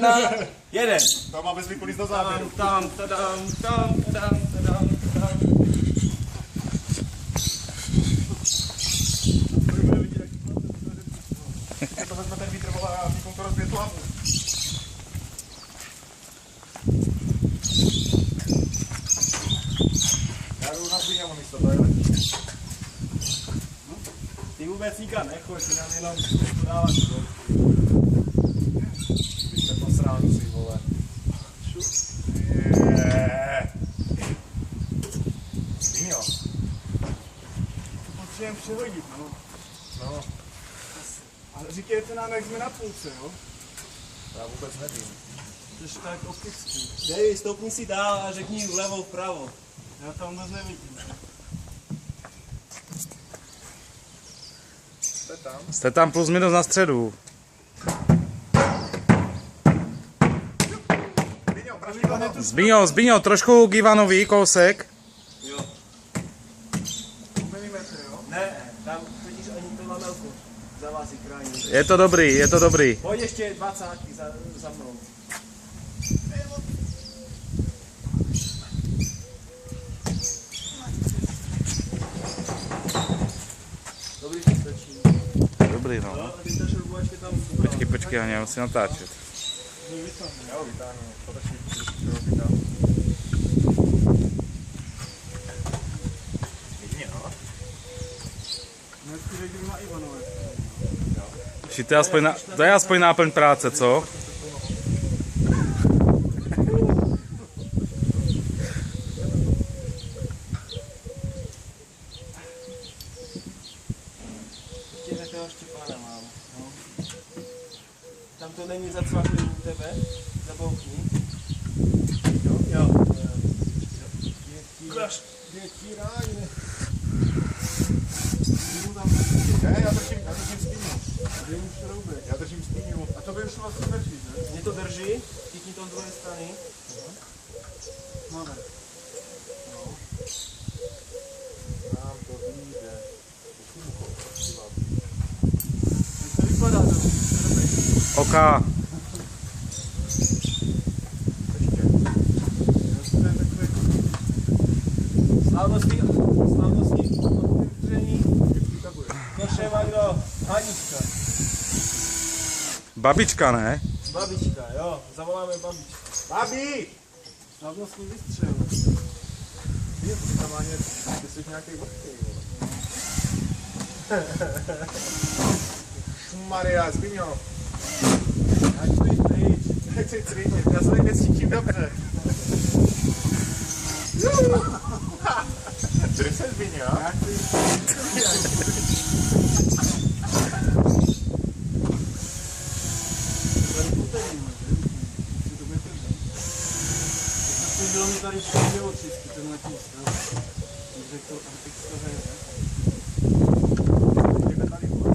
Na jeden. To má bez vykulíst do záběru. Tam. To vezme ten vítr, vole, a výkon to rozbije tu hlavu. Já jdu na Zbíňovo místo, to je lepší. Ty vůbec nikam nechoď, ty nám jenom podávat do. Vy jste posránci, vole. Zbíňo. Potřebujeme přehodit, no. No, Ale říkejte nám, jak jsme na půlce, jo? já vůbec nevím. Což tak optický. Dej, stoupni si dál a řekni vlevo, vpravo. Já tam vůbec nevidím. Jste tam? Jste tam plus minus na středu. Zbíňo, prašný to. Zbíňo, trošku k Ivanovi, kousek. Jo. Milimetr, jo? Ne, tam vidíš ani tu lamelku. Za vás i krání. Je to dobrý. Pojď ještě 20 za mnou. Dobrý, to stačí. Dobrý, no. No, a ty ta šroubu ještě tam... Počkej, já musím natáčet. Já ho vytáhnu, potačí, že ho vytáhnu. Zbíňo. Dneska řekl na Ivanové. To je aspoň náplň práce, co? Ještě toho Štěpána mám. No. Tam to není zacvaklý u tebe? Zabouchni. Jo. Děti ráně. Ne, já držím Zbíňu. Kde mu šroubek? Já držím Zbíňu. A to by už vlastně drží, ne? Mě to drží, chytni to z druhé strany. Máme. Nám to vyjde. Jak to vypadá, no? Oka. Slavnostní otevření. Koše Magdo, Hanička. Babička, ne? Babička, jo, zavoláme babičku. Babi! Slavnostní vystřel. Ty tam má něco, ty jsi nějaký vrchkej, vole. Maria, Zbíňo. Ať pryč, pryč. Nechci cvičit, já se tady necítím dobře. Drž se, Zbíňo. Bylo mi tady všude očistky, ten letní stav. Řekl to antická hra. Jdeme tady, vole.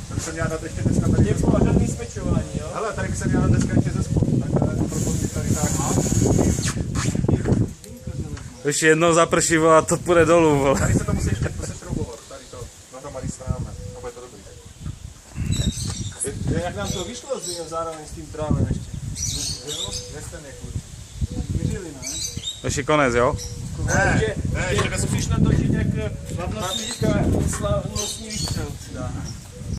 Tady jsem měla dát ještě dneska tady. Děkuji, žádný spečování, jo? Hele, tady jsem měla dneska ještě ze spodu, tak propustím tady tak. Ještě jednou zaprší, a to půjde dolů, vole. Tady se to musí ještě posešroubovat, tady to dohromady stráme, a bude to dobrý. Jak nám to vyšlo s ním zároveň s tím trávem ještě? Jo? Věřte mě, kluci. Měřili, ne? Ještě konec, jo? Ne, Ještě musíš natočit jak slavnostní výstřel.